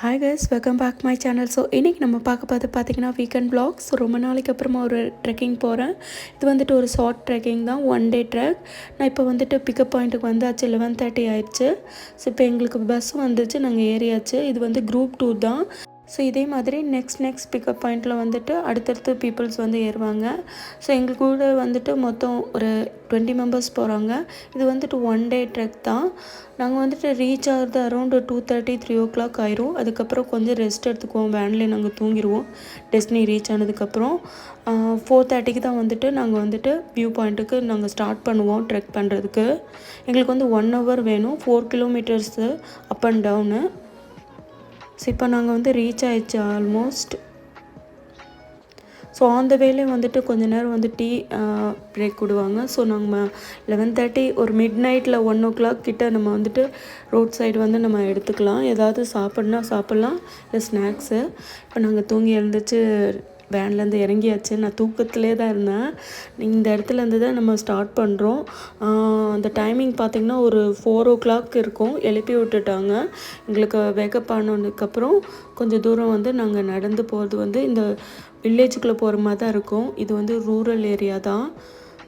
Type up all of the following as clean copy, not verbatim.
Hi guys, welcome back my channel. So இன்றைக்கி நம்ம பார்த்தீங்கன்னா வீக்கெண்ட் vlogs. ஸோ ரொம்ப நாளைக்கு அப்புறமா ஒரு ட்ரெக்கிங் போகிறேன். இது வந்துட்டு ஒரு ஷார்ட் ட்ரெக்கிங் தான், 1 டே ட்ரெக். நான் இப்போ வந்துட்டு பிக்கப் பாயிண்ட்டுக்கு வந்தாச்சு, 11:30 ஆயிடுச்சு. ஸோ இப்போ எங்களுக்கு பஸ்ஸும் வந்துச்சு, நாங்கள் ஏறியாச்சு. இது வந்து குரூப் டூர் தான். ஸோ இதே மாதிரி நெக்ஸ்ட் பிக்கப் பாயிண்டில் வந்துட்டு அடுத்தடுத்து பீப்புள்ஸ் வந்து ஏறுவாங்க. ஸோ எங்கள் கூட வந்துட்டு மொத்தம் ஒரு 20 மெம்பர்ஸ் போகிறாங்க. இது வந்துட்டு 1 டே ட்ரெக் தான். நாங்கள் வந்துட்டு ரீச் ஆகிறது அரௌண்ட் 2:30 3 o'clock ஆயிரும். அதுக்கப்புறம் கொஞ்சம் ரெஸ்ட் எடுத்துக்குவோம், வேன்லேயே நாங்கள் தூங்கிடுவோம். டெஸ்டினி ரீச் ஆனதுக்கப்புறம் 4:30க்கு தான் வந்துட்டு நாங்கள் வந்துட்டு வியூ பாயிண்ட்டுக்கு நாங்கள் ஸ்டார்ட் பண்ணுவோம் ட்ரெக் பண்ணுறதுக்கு. எங்களுக்கு வந்து 1 hour வேணும், 4 kilometers up and down. So இப்போ நாங்கள் வந்து ரீச் ஆயிடுச்சு ஆல்மோஸ்ட். ஸோ ஆன் த வேலே வந்துட்டு கொஞ்ச நேரம் வந்து டீ பிரேக் விடுவாங்க. ஸோ நாங்கள் 11:30 ஒரு மிட் நைட்டில் 1 o'clock கிட்ட நம்ம வந்துட்டு ரோட் சைடு வந்து நம்ம எடுத்துக்கலாம். ஏதாவது சாப்பிட்லாம், இல்லை ஸ்நாக்ஸு. இப்போ நாங்கள் தூங்கி எழுந்திரிச்சு வேன்லேருந்து இறங்கியாச்சு. நான் தூக்கத்திலே தான் இருந்தேன். இந்த இடத்துலேருந்து தான் நம்ம ஸ்டார்ட் பண்ணுறோம். அந்த டைமிங் பார்த்திங்கன்னா ஒரு 4 o'clock இருக்கும். எழுப்பி விட்டுட்டாங்க. எங்களுக்கு வேக்கப் ஆனதுக்கப்புறம் கொஞ்சம் தூரம் வந்து நாங்கள் நடந்து போகிறது வந்து இந்த வில்லேஜுக்குள்ளே போகிற மாதிரி தான் இருக்கும். இது வந்து ரூரல் ஏரியா தான்.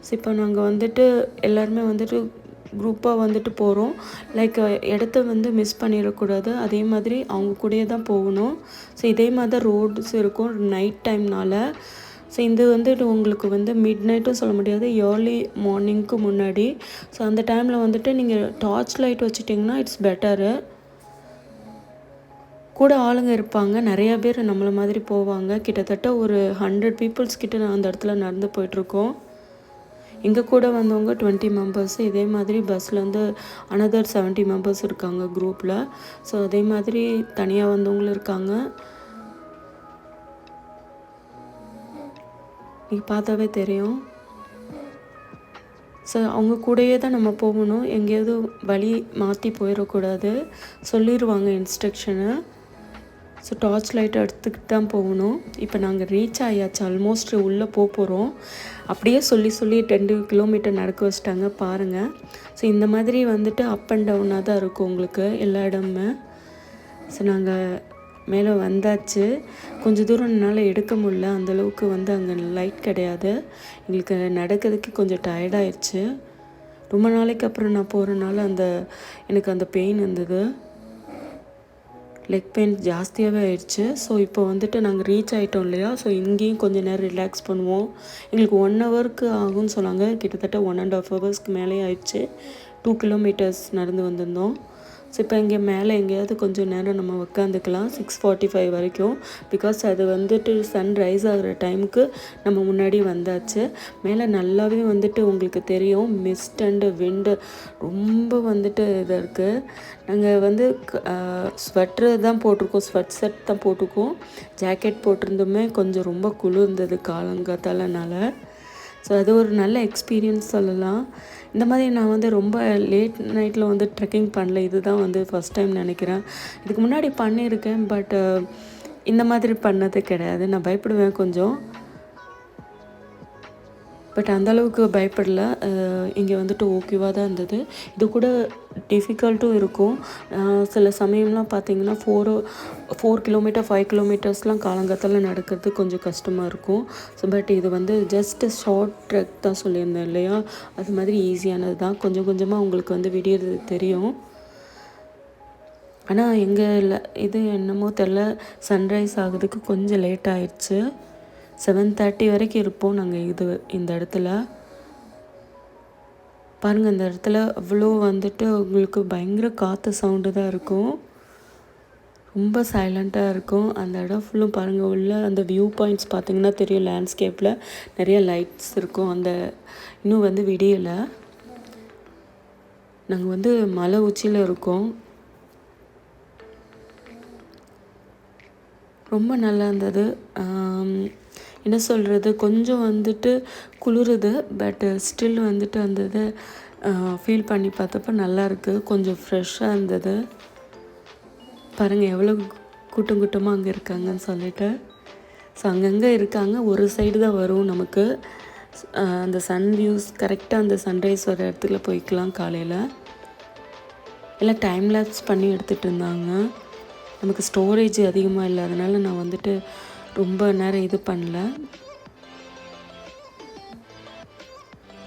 ஸோ இப்போ நாங்கள் வந்துட்டு எல்லாருமே வந்துட்டு குரூப்பாக வந்துட்டு போகிறோம். லைக் இடத்த வந்து மிஸ் பண்ணிடக்கூடாது, அதே மாதிரி அவங்க கூடயே தான் போகணும். ஸோ இதே மாதிரி தான் ரோட்ஸ் இருக்கும் நைட் டைம்னால். ஸோ இது வந்துட்டு உங்களுக்கு வந்து மிட் நைட்டும் சொல்ல முடியாது, ஏர்லி மார்னிங்க்கு முன்னாடி. ஸோ அந்த டைமில் வந்துட்டு நீங்கள் டார்ச் லைட் வச்சுட்டிங்கன்னா இட்ஸ் பெட்டரு. கூட ஆளுங்க இருப்பாங்க, நிறையா பேர் நம்மளை மாதிரி போவாங்க. கிட்டத்தட்ட ஒரு 100 peoples கிட்ட நான் அந்த இடத்துல நடந்து போயிட்டுருக்கோம். எங்கள் கூட வந்தவங்க 20 மெம்பர்ஸ். இதே மாதிரி பஸ்ஸில் வந்து another 70 மெம்பர்ஸ் இருக்காங்க குரூப்பில். ஸோ அதே மாதிரி தனியாக வந்தவங்களும் இருக்காங்க. நீங்கள் பார்த்தாவே தெரியும். ஸோ அவங்க கூடயே தான் நம்ம போகணும், எங்கேயாவது வழி மாற்றி போயிடக்கூடாது. சொல்லிடுவாங்க இன்ஸ்ட்ரக்ஷனு. ஸோ டார்ச் லைட் எடுத்துக்கிட்டு தான் போகணும். இப்போ நாங்கள் ரீச் ஆயாச்சு, ஆல்மோஸ்ட் உள்ளே போகிறோம். அப்படியே சொல்லி 10 kilometer நடக்க வச்சிட்டாங்க பாருங்கள். ஸோ இந்த மாதிரி வந்துட்டு அப் அண்ட் டவுனாக தான் இருக்கும் உங்களுக்கு எல்லா இடமுமே. ஸோ நாங்கள் மேலே வந்தாச்சு. கொஞ்சம் தூரம் என்னால் எடுக்க முடியல, அந்தளவுக்கு வந்து அங்கே லைட் கிடையாது. எங்களுக்கு நடக்கிறதுக்கு கொஞ்சம் டயர்டாயிடுச்சு. ரொம்ப நாளைக்கு அப்புறம் நான் போகிறனால எனக்கு அந்த பெயின் இருந்தது, லெக் பெயின் ஜாஸ்தியாகவே ஆயிடுச்சு. ஸோ இப்போ வந்துட்டு நாங்கள் ரீச் ஆகிட்டோம் இல்லையா, ஸோ இங்கேயும் கொஞ்சம் நேரம் ரிலாக்ஸ் பண்ணுவோம். எங்களுக்கு 1 hourக்கு ஆகும்னு சொன்னாங்க. கிட்டத்தட்ட 1.5 hours மேலே ஆயிடுச்சு. 2 kilometers நடந்து வந்திருந்தோம். ஸோ இப்போ இங்கே மேலே எங்கேயாவது கொஞ்சம் நேரம் நம்ம உட்காந்துக்கலாம் 6:45 வரைக்கும். பிகாஸ் அது வந்துட்டு சன் ரைஸ் ஆகிற டைமுக்கு நம்ம முன்னாடி வந்தாச்சு. மேலே நல்லாவே வந்துட்டு உங்களுக்கு தெரியும், மிஸ்ட் அண்டு விண்டு ரொம்ப வந்துட்டு இதாக இருக்குது. நாங்கள் வந்து ஸ்வெட்ரு தான் போட்டிருக்கோம், ஸ்வெட் செட் தான் போட்டிருக்கோம். ஜாக்கெட் போட்டிருந்தோமே, கொஞ்சம் ரொம்ப குளிர் இருந்தது காலங்காத்தாலனால. ஸோ அது ஒரு நல்ல எக்ஸ்பீரியன்ஸ் சொல்லலாம். இந்த மாதிரி நான் வந்து ரொம்ப லேட் நைட்டில் வந்து ட்ரெக்கிங் பண்ணல, இதுதான் வந்து ஃபஸ்ட் டைம் நினைக்கிறேன். இதுக்கு முன்னாடி பண்ணியிருக்கேன், பட் இந்த மாதிரி பண்ணது கிடையாது. நான் பயப்படுவேன் கொஞ்சம், பட் அந்தளவுக்கு பயப்படலை. இங்கே வந்துட்டு ஓகேவாக தான் இருந்தது. இது கூட டிஃபிகல்ட்டும் இருக்கும். சில சமயம்லாம் பார்த்திங்கன்னா 4 kilometer 5 kilometersலாம் காலங்காத்தால் நடக்கிறது கொஞ்சம் கஷ்டமாக இருக்கும். ஸோ பட் இது வந்து ஜஸ்ட் ஷார்ட் ட்ரெக் தான் சொல்லியிருந்தேன் இல்லையா, அது மாதிரி ஈஸியானது தான். கொஞ்சம் கொஞ்சமாக உங்களுக்கு வந்து விடியறது தெரியும். ஆனால் எங்கள் இது என்னமோ தெரில, சன்ரைஸ் ஆகுறதுக்கு கொஞ்சம் லேட் ஆயிடுச்சு. 7:30 வரைக்கும் இருப்போம் நாங்கள் இந்த இடத்துல. பாருங்கள், இந்த இடத்துல அவ்வளோ வந்துட்டு உங்களுக்கு பயங்கர காற்று சவுண்டு தான் இருக்கும். ரொம்ப சைலண்ட்டாக இருக்கும் அந்த இடம் ஃபுல்லும். பாருங்கள், உள்ள அந்த வியூ பாயிண்ட்ஸ் பார்த்திங்கன்னா தெரியும், லேண்ட்ஸ்கேப்பில் நிறைய லைட்ஸ் இருக்கும். இன்னும் வந்து விடியலை. நாங்கள் வந்து மலை உச்சியில் இருக்கோம். ரொம்ப நல்லா இருந்தது. என்ன சொல்கிறது, கொஞ்சம் வந்துட்டு குளிருது, பட் ஸ்டில் வந்துட்டு அந்த இதை ஃபீல் பண்ணி பார்த்தப்ப நல்லாயிருக்கு. கொஞ்சம் ஃப்ரெஷ்ஷாக இருந்தது. பாருங்கள் எவ்வளோ கூட்டமாக அங்கே இருக்காங்கன்னு சொல்லிட்டு. ஸோ அங்கங்கே இருக்காங்க, ஒரு சைடு தான் வரும் நமக்கு அந்த சன் வியூஸ். கரெக்டாக அந்த சன்ரைஸ் வர இடத்துல போய்க்கலாம். காலையில் எல்லாம் டைம் லேப்ஸ் பண்ணி எடுத்துகிட்டு இருந்தாங்க. நமக்கு ஸ்டோரேஜ் அதிகமாக இல்லை, அதனால் நான் வந்துட்டு ரொம்ப நேரம் இது பண்ணல.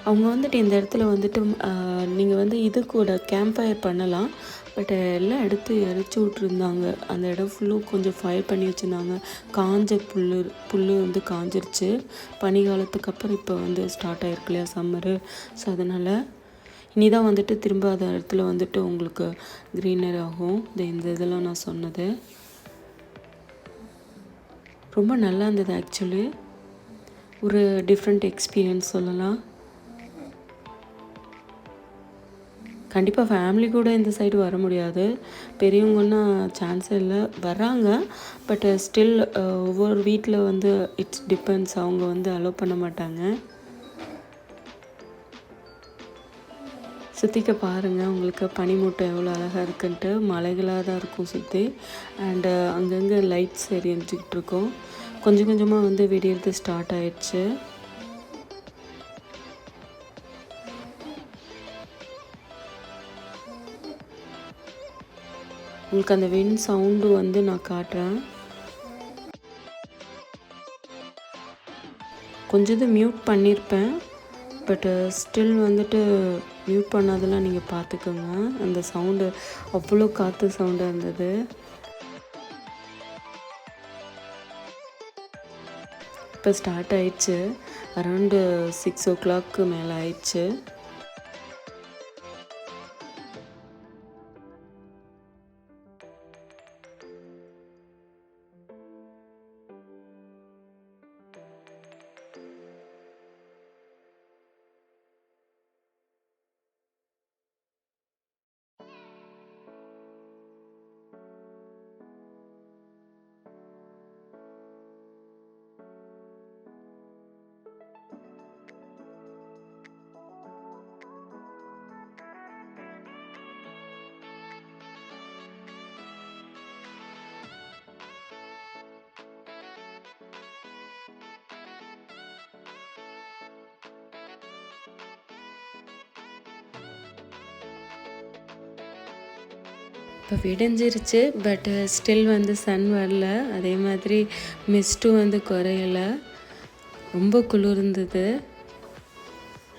அவங்க வந்துட்டு இந்த இடத்துல வந்துட்டு நீங்கள் வந்து இது கூட கேம்ப் ஃபயர் பண்ணலாம், பட் எல்லாம் எடுத்து எரிச்சு விட்ருந்தாங்க. அந்த இடம் ஃபுல்லும் கொஞ்சம் ஃபயர் பண்ணி வச்சுருந்தாங்க. காஞ்ச புல் வந்து காஞ்சிருச்சு. பனிக்காலத்துக்கு அப்புறம் இப்போ வந்து ஸ்டார்ட் ஆகிருக்கு இல்லையா சம்மரு. ஸோ அதனால் இனி தான் வந்துட்டு திரும்ப அந்த இடத்துல வந்துட்டு உங்களுக்கு க்ரீனர் ஆகும். இந்த இதெல்லாம் நான் சொன்னது ரொம்ப நல்லா இருந்தது. ஆக்சுவலி ஒரு டிஃப்ரெண்ட் எக்ஸ்பீரியன்ஸ் சொல்லலாம். கண்டிப்பாக ஃபேமிலி கூட இந்த சைடு வர முடியாது, பெரியவங்கன்னா சான்ஸே இல்லை. வர்றாங்க, பட் ஸ்டில் ஒவ்வொரு வீட்டில் வந்து இட்ஸ் டிபெண்ட்ஸ், அவங்க வந்து அலோவ் பண்ண மாட்டாங்க. சுற்றிக்க பாருங்கள், உங்களுக்கு பனிமூட்டம் எவ்வளோ அழகாக இருக்குன்ட்டு. மலைகளாக தான் இருக்கும் சுற்றி, அண்டு அங்கங்கே லைட்ஸ் எரிஞ்சிக்கிட்டு இருக்கோம். கொஞ்சம் கொஞ்சமாக வந்து விடியறது ஸ்டார்ட் ஆயிடுச்சு. உங்களுக்கு அந்த விண்ட் சவுண்டு வந்து நான் காட்டுறேன். கொஞ்சம் இது மியூட் பண்ணியிருப்பேன், பட் ஸ்டில் வந்துட்டு மியூட் பண்ணாதெல்லாம் நீங்கள் பார்த்துக்கோங்க. அந்த சவுண்டு அவ்வளோ காற்று சவுண்டாக இருந்தது. இப்போ ஸ்டார்ட் ஆயிடுச்சு, அரௌண்டு 6 o'clock மேலே ஆயிடுச்சு. இப்போ விடிஞ்சிருச்சு, பட் ஸ்டில் வந்து சன் வரல. அதே மாதிரி மிஸ்ட்டும் வந்து குறையலை. ரொம்ப குளிர் இருந்தது.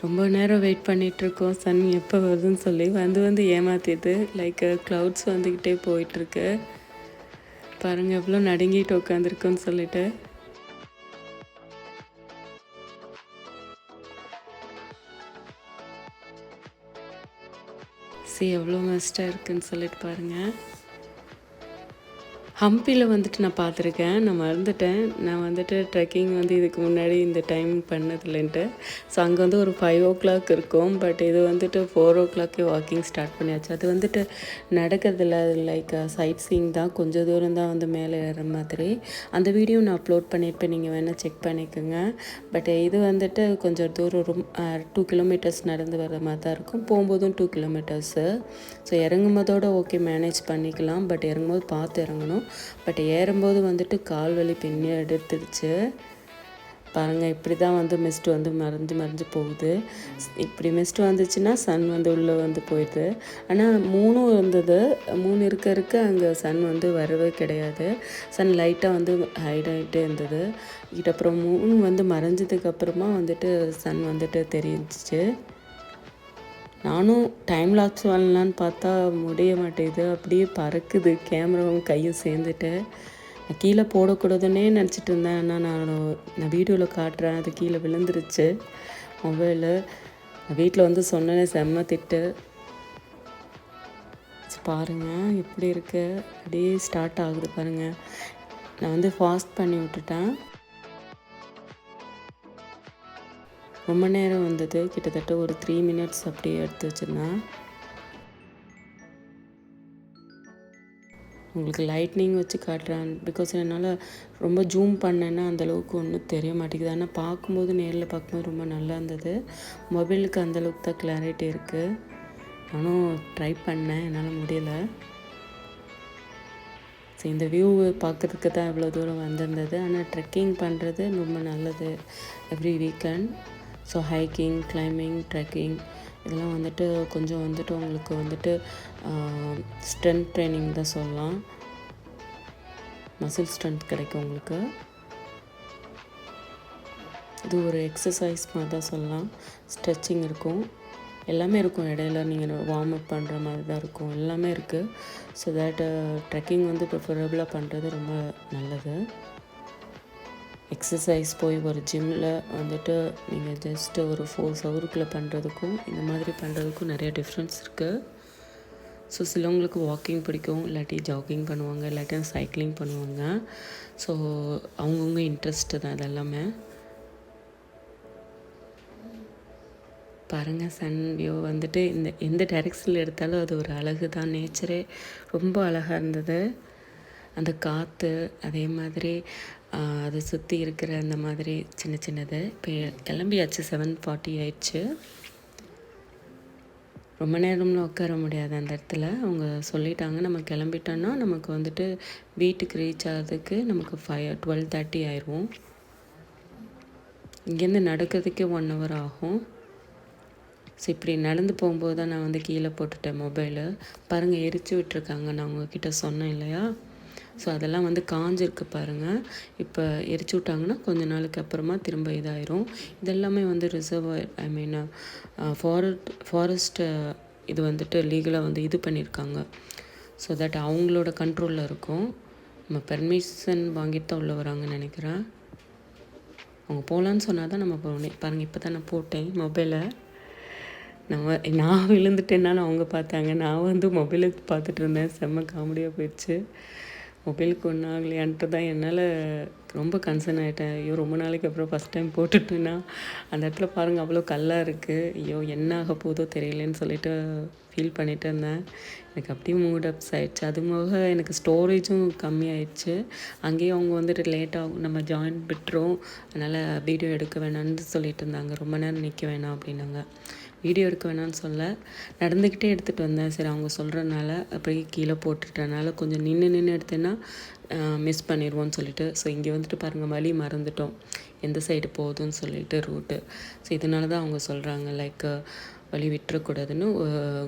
ரொம்ப நேரம் வெயிட் பண்ணிகிட்ருக்கோம் சன் எப்போ வருதுன்னு சொல்லி. வந்து ஏமாற்றிது. லைக் க்ளவுட்ஸ் வந்துக்கிட்டே போயிட்டுருக்கு. பாருங்கள் எவ்வளோ நடுங்கிட்டு உட்காந்துருக்கோன்னு சொல்லிட்டு. எவ்வளோ மஸ்ட்டாக இருக்குதுன்னு சொல்லிட்டு பாருங்கள். ஹம்பியில் வந்துட்டு நான் பார்த்துருக்கேன், நான் மறந்துட்டேன். நான் வந்துட்டு ட்ரெக்கிங் வந்து இதுக்கு முன்னாடி இந்த டைம் பண்ணதில்லைன்ட்டு. ஸோ அங்கே வந்து ஒரு 5 o'clock இருக்கும், பட் இது வந்துட்டு 4 o'clock வாக்கிங் ஸ்டார்ட் பண்ணியாச்சு. அது வந்துட்டு நடக்கிறதில்ல, லைக் சைட் சீயிங் தான், கொஞ்சம் தூரம் தான் வந்து மேலே ஏறுற மாதிரி. அந்த வீடியோ நான் அப்லோட் பண்ணியிருப்பேன், நீங்கள் வேணால் செக் பண்ணிக்கோங்க. பட் இது வந்துட்டு கொஞ்சம் தூரம் 2 kilometers நடந்து வர மாதிரி தான் இருக்கும். போகும்போதும் 2 kilometers. ஸோ இறங்கும்போதோடு ஓகே மேனேஜ் பண்ணிக்கலாம், பட் இறங்கும்போது பார்த்து இறங்கணும். பட் ஏறும்போது வந்துட்டு கால் வலி பின்னி எடுத்துடுச்சு. பாருங்கள் இப்படி தான் வந்து மிஸ்ட் வந்து மறைஞ்சு போகுது. இப்படி மிஸ்ட் வந்துச்சுன்னா சன் வந்து உள்ளே வந்து போயிடுது. ஆனால் 3 இருந்தது, 3 இருக்க அங்கே சன் வந்து வரவே கிடையாது. சன் லைட்டாக வந்து ஹைட் ஆகிட்டே இருந்தது. அப்புறம் 3 வந்து மறைஞ்சதுக்கப்புறமா வந்துட்டு சன் வந்துட்டு தெரிஞ்சிச்சு. நானும் டைம் லாப்ஸ் வரலான்னு பார்த்தா முடிய மாட்டேங்குது, அப்படியே பறக்குது கேமராவும் கையும் சேர்ந்துட்டு. நான் கீழே போடக்கூடாதுன்னே நினச்சிட்டு இருந்தேன், ஆனால் நான் வீடியோவில் காட்டுறேன், அது கீழே விழுந்துருச்சு மொபைலு. நான் வீட்டில் வந்து சொன்னேன், செம்ம திட்டு. பாருங்கள் எப்படி இருக்கு, அப்படியே ஸ்டார்ட் ஆகுது பாருங்கள். நான் வந்து ஃபாஸ்ட் பண்ணி விட்டுட்டேன். ரொம்ப நேரம் வந்தது, கிட்டத்தட்ட ஒரு 3 minutes அப்படியே எடுத்து வச்சுருந்தேன். உங்களுக்கு லைட்னிங் வச்சு காட்டுறேன், பிகாஸ் என்னால் ரொம்ப ஜூம் பண்ணேன்னா அந்தளவுக்கு ஒன்றும் தெரிய மாட்டேங்குது. ஆனால் பார்க்கும்போது நேரில் பார்க்கும்போது ரொம்ப நல்லா இருந்தது. மொபைலுக்கு அந்தளவுக்கு தான் கிளாரிட்டி இருக்குது. நானும் ட்ரை பண்ணேன், என்னால் முடியலை. ஸோ இந்த வியூ பார்க்குறதுக்கு தான் இவ்வளோ தூரம் வந்திருந்தது. ஆனால் ட்ரெக்கிங் பண்ணுறது ரொம்ப நல்லது every weekend. So hiking, climbing, trekking இதெல்லாம் வந்துட்டு கொஞ்சம் வந்துட்டு உங்களுக்கு வந்துட்டு ஸ்ட்ரென்த் ட்ரைனிங் தான் சொல்லலாம். மசில் ஸ்ட்ரென்த் கிடைக்கும் உங்களுக்கு. இது ஒரு எக்ஸசைஸ் மாதிரி தான் சொல்லலாம். ஸ்ட்ரெச்சிங் இருக்கும், எல்லாமே இருக்கும். இடையில நீங்கள் வார்ம் அப் பண்ணுற மாதிரி தான் இருக்கும், எல்லாமே இருக்குது. ஸோ தட் ட்ரெக்கிங் வந்து ப்ரிஃபரபுளாக பண்ணுறது ரொம்ப நல்லது. எக்ஸசைஸ் போய் ஒரு ஜிம்மில் வந்துட்டு நீங்கள் ஜஸ்ட்டு ஒரு 4 ஹவருக்குள்ளே பண்ணுறதுக்கும் இந்த மாதிரி பண்ணுறதுக்கும் நிறைய டிஃப்ரென்ஸ் இருக்குது. ஸோ சிலவங்களுக்கு வாக்கிங் பிடிக்கும், இல்லாட்டி ஜாகிங் பண்ணுவாங்க, இல்லாட்டி சைக்கிளிங் பண்ணுவாங்க. ஸோ அவங்கவுங்க இன்ட்ரெஸ்ட்டு தான் இதெல்லாமே. பாருங்கள், சன் வியூ வந்துட்டு எந்த டைரெக்ஷனில் எடுத்தாலும் அது ஒரு அழகு தான். நேச்சரே ரொம்ப அழகாக இருந்தது. அந்த காற்று, அதே மாதிரி அதை சுற்றி இருக்கிற அந்த மாதிரி சின்ன சின்னது. இப்போ கிளம்பியாச்சு, 7:40 ஆயிடுச்சு. ரொம்ப நேரம்லாம் உட்கார முடியாது அந்த இடத்துல. அவங்க சொல்லிட்டாங்க நம்ம கிளம்பிட்டோன்னா நமக்கு வந்துட்டு வீட்டுக்கு ரீச் ஆகிறதுக்கு நமக்கு 12:30 ஆயிரும். இங்கேருந்து நடக்கிறதுக்கே 1 ஹவர் ஆகும். ஸோ இப்படி நடந்து போகும்போது தான் நான் வந்து கீழே போட்டுட்டேன் மொபைலு. பாருங்கள், எரிச்சு விட்டுருக்காங்க. நான் உங்ககிட்ட சொன்னேன் இல்லையா? ஸோ அதெல்லாம் வந்து காஞ்சிருக்கு பாருங்கள். இப்போ எரிச்சு விட்டாங்கன்னா கொஞ்ச நாளுக்கு அப்புறமா திரும்ப இதாயிரும். இதெல்லாமே வந்து ரிசர்வ் ஃபாரஸ்ட்டு இது வந்துட்டு லீகலாக வந்து இது பண்ணியிருக்காங்க. ஸோ தட் அவங்களோட கண்ட்ரோலில் இருக்கும். நம்ம பெர்மிஷன் வாங்கிட்டு தான் உள்ளே வராங்கன்னு நினைக்கிறேன். அவங்க போகலான்னு சொன்னால் தான் நம்ம போகணும். பாருங்கள், இப்போ தான் நான் போட்டேன் மொபைலை. நான் விழுந்துட்டேன்னாலும் அவங்க பார்த்தாங்க. நான் வந்து மொபைலுக்கு பார்த்துட்டு இருந்தேன். செம்ம காமெடியாக போயிடுச்சு. மொபைலுக்கு ஒன்றும் ஆகலையான்ட்டு தான் என்னால் ரொம்ப கன்சர்ன் ஆகிட்டேன். ஐயோ, ரொம்ப நாளைக்கு அப்புறம் ஃபஸ்ட் டைம் போட்டுட்டேன்னா அந்த இடத்துல பாருங்கள் அவ்வளோ கல்லாக இருக்குது. ஐயோ, என்ன ஆக போதோ தெரியலேன்னு சொல்லிட்டு ஃபீல் பண்ணிகிட்டு இருந்தேன். எனக்கு அப்படியே மூட் அப்ஸ் ஆகிடுச்சு. அது போக எனக்கு ஸ்டோரேஜும் கம்மியாயிடுச்சு. அங்கேயும் அவங்க வந்துட்டு லேட்டாகும், நம்ம ஜாயின் விட்டுரும், அதனால் வீடியோ எடுக்க வேணான்னு சொல்லிட்டு இருந்தாங்க. ரொம்ப நேரம் நிற்க வேணாம் அப்படின்னாங்க. வீடியோ எடுக்க வேணான்னு சொல்ல, நடந்துக்கிட்டே எடுத்துகிட்டு வந்தேன். சரி, அவங்க சொல்கிறனால அப்படியே கீழே போட்டுட்டனால கொஞ்சம் நின்று எடுத்தேன்னா மிஸ் பண்ணிடுவோன்னு சொல்லிட்டு. ஸோ இங்கே வந்துட்டு பாருங்கள், வழி மறந்துட்டோம் எந்த சைடு போகுதுன்னு சொல்லிட்டு ரூட்டு. ஸோ இதனால தான் அவங்க சொல்கிறாங்க லைக் வழி விட்டுறக்கூடாதுன்னு,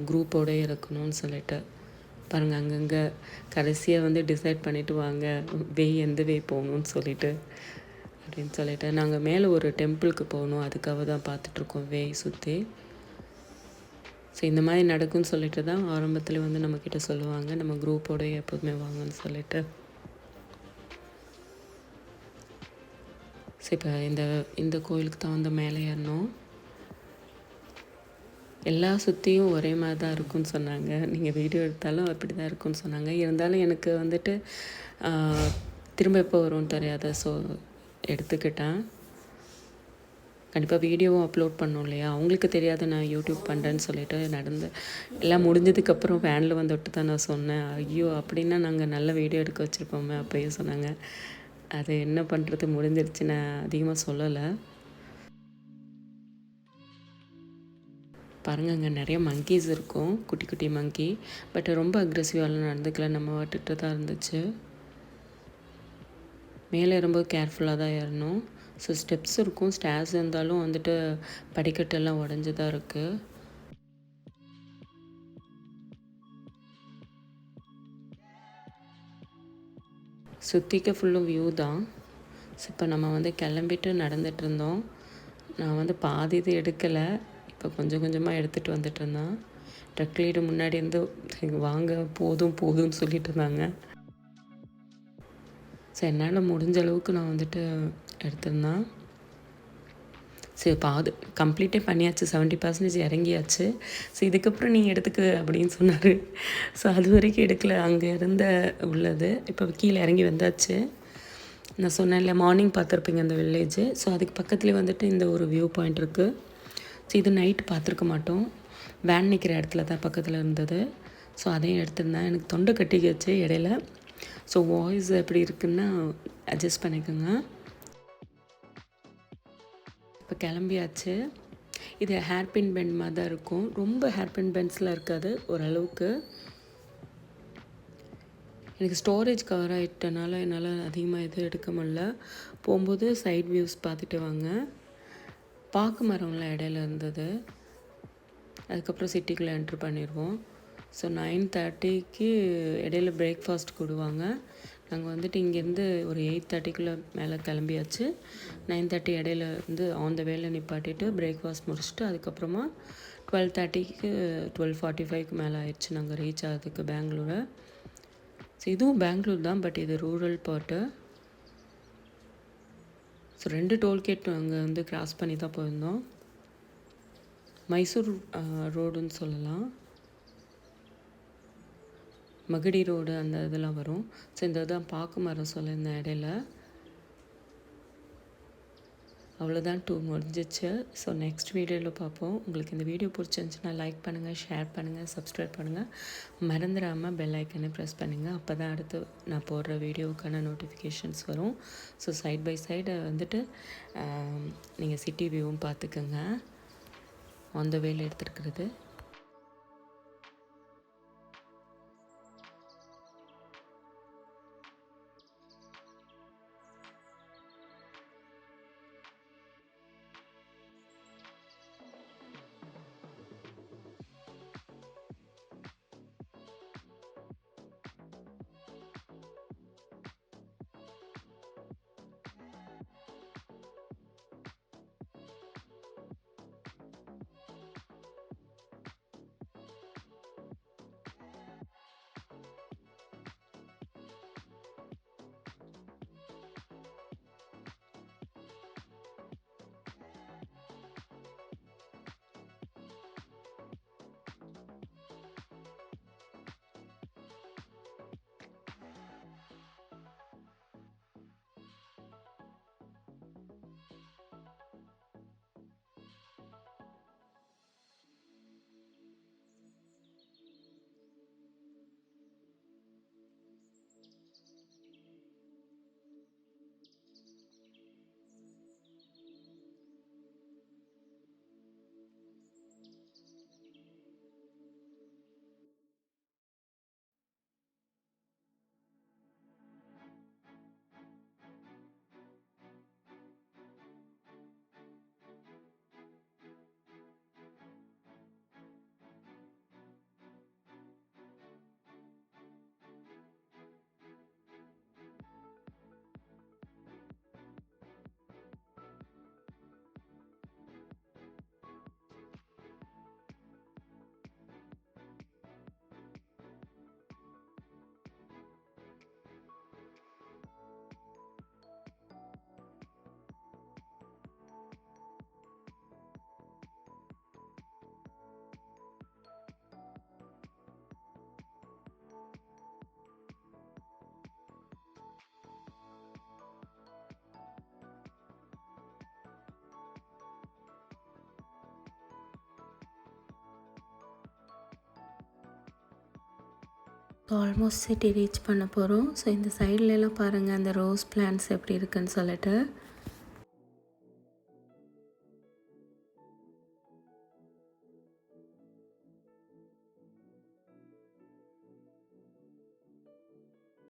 குரூப்போடே இருக்கணும்னு சொல்லிட்டு. பாருங்கள், அங்கங்கே கடைசியாக வந்து டிசைட் பண்ணிவிட்டு வாங்க எந்த வே போகணுன்னு சொல்லிட்டு அப்படின்னு சொல்லிட்டு. நாங்கள் மேலே ஒரு டெம்பிளுக்கு போகணும், அதுக்காக தான் பார்த்துட்ருக்கோம் சுற்றி. ஸோ இந்த மாதிரி நடக்கும்னு சொல்லிட்டு தான் ஆரம்பத்தில் வந்து நம்மக்கிட்ட சொல்லுவாங்க, நம்ம குரூப்போட எப்போதுமே வாங்கன்னு சொல்லிட்டு. ஸோ இப்போ இந்த கோயிலுக்கு தான் வந்து மேலே ஏறணும். எல்லா சுற்றியும் ஒரே மாதிரி தான் இருக்குன்னு சொன்னாங்க. நீங்கள் வீடியோ எடுத்தாலும் அப்படி தான் இருக்குன்னு சொன்னாங்க. இருந்தாலும் எனக்கு வந்துட்டு திரும்ப எப்போ வரும்னு தெரியாது. ஸோ எடுத்துக்கிட்டேன். கண்டிப்பாக வீடியோவும் அப்லோட் பண்ணோம் இல்லையா? அவங்களுக்கு தெரியாது நான் யூடியூப் பண்ணுறேன்னு சொல்லிட்டு. எல்லாம் முடிஞ்சதுக்கப்புறம் வேனில் வந்து விட்டு தான் நான் சொன்னேன். ஐயோ, அப்படின்னா நாங்கள் நல்ல வீடியோ எடுக்க வச்சுருப்போமே அப்பயே சொன்னாங்க. அது என்ன பண்ணுறது, முடிஞ்சிருச்சு. நான் அதிகமாக சொல்லலை. பாருங்கள், அங்கே நிறைய மங்கீஸ் இருக்கும், குட்டி குட்டி மங்கி. பட் ரொம்ப அக்ரெசிவாலாம் நடந்துக்கல, நம்ம விட்டுட்டு தான் இருந்துச்சு. மேலே ஏறும்போது கேர்ஃபுல்லாக தான் ஏறணும். ஸோ ஸ்டெப்ஸ் இருக்கும், ஸ்டேர்ஸ் இருந்தாலும் வந்துட்டு படிக்கட்டெல்லாம் உடஞ்சி தான் இருக்குது. சுற்றிக்க ஃபுல்லும் வியூ தான். ஸோ இப்போ நம்ம வந்து கிளம்பிட்டு நடந்துகிட்டு இருந்தோம். நான் வந்து பாதி இது எடுக்கலை, இப்போ கொஞ்சம் கொஞ்சமாக எடுத்துகிட்டு வந்துட்டு இருந்தேன். ட்ரக் லீடு முன்னாடி இருந்து வாங்க போதும்னு சொல்லிட்டு இருந்தாங்க. ஸோ என்னால் முடிஞ்ச அளவுக்கு நான் வந்துட்டு எடுத்திருந்தேன். சரி, கம்ப்ளீட்டே பண்ணியாச்சு, 70% இறங்கியாச்சு. ஸோ இதுக்கப்புறம் நீங்கள் எடுத்துக்க அப்படின்னு சொன்னார். ஸோ அது வரைக்கும் எடுக்கலை, அங்கே இருந்த உள்ளது. இப்போ கீழே இறங்கி வந்தாச்சு. நான் சொன்னேன்ல, மார்னிங் பார்த்துருப்பீங்க அந்த வில்லேஜு. ஸோ அதுக்கு பக்கத்துலேயே வந்துட்டு இந்த ஒரு வியூ பாயிண்ட் இருக்குது. ஸோ இது நைட்டு பார்த்துருக்க மாட்டோம், வேன் நிற்கிற இடத்துல தான் பக்கத்தில் இருந்தது. ஸோ அதையும் எடுத்திருந்தேன். எனக்கு தொண்டை கட்டிக்கிச்சு இடையில. ஸோ வாய்ஸ் எப்படி இருக்குன்னா அட்ஜஸ்ட் பண்ணிக்கோங்க. இப்போ கிளம்பியாச்சு. இது ஹேர்பின் பெண்ட் மாதிரி தான் இருக்கும். ரொம்ப ஹேர்பின் பெண்ட்ஸ்லாம் இருக்காது, ஓரளவுக்கு. எனக்கு ஸ்டோரேஜ் கவர் ஆகிட்டனால என்னால் அதிகமாக எதுவும் எடுக்க முடியல. போகும்போது சைட் வியூஸ் பார்த்துட்டு வாங்க. பாக்கு மரம்லாம் இடையில இருந்தது. அதுக்கப்புறம் சிட்டிக்குள்ளே என்ட்ரு பண்ணிடுவோம். ஸோ 9:30க்கு இடையில பிரேக்ஃபாஸ்ட் கொடுவாங்க. நாங்கள் வந்துட்டு இங்கேருந்து ஒரு 8:30க்குள்ளே மேலே கிளம்பியாச்சு. 9:30 இடையில வந்து ஆன் த வேல நிப்பாட்டிட்டு பிரேக்ஃபாஸ்ட் முடிச்சுட்டு அதுக்கப்புறமா 12:30க்கு 12:45க்கு மேலே ஆயிடுச்சு நாங்கள் ரீச் ஆகிறதுக்கு பெங்களூரை. ஸோ இதுவும் பெங்களூர் தான், பட் இது ரூரல் பார்ட்டு. ஸோ 2 டோல்கேட் அங்கே வந்து கிராஸ் பண்ணி தான் போயிருந்தோம். மைசூர் ரோடுன்னு சொல்லலாம், மகுடி ரோடு அந்த இதெல்லாம் வரும். ஸோ இந்த இதான் பாக்கு மரம் சொல்லியிருந்தேன் இடையில. அவ்வளோதான், டூர் முடிஞ்சிச்சு. ஸோ நெக்ஸ்ட் வீடியோவில் பார்ப்போம். உங்களுக்கு இந்த வீடியோ பிடிச்சிருந்துச்சுன்னா லைக் பண்ணுங்கள், ஷேர் பண்ணுங்கள், சப்ஸ்கிரைப் பண்ணுங்கள். மறந்துடாமல் பெல் ஐக்கனை ப்ரெஸ் பண்ணுங்கள். அப்போ தான் அடுத்து நான் போடுற வீடியோவுக்கான நோட்டிஃபிகேஷன்ஸ் வரும். ஸோ சைட் பை சைடு வந்துட்டு நீங்கள் சிட்டி வியூவும் பார்த்துக்குங்க. ஆன் த வேல எடுத்துருக்கிறது. ஆல்மோஸ்ட் சிட்டி ரீச் பண்ண போகிறோம். ஸோ இந்த சைட்லலாம் பாருங்கள் அந்த ரோஸ் பிளான்ட்ஸ் எப்படி இருக்குன்னு சொல்லிட்டு.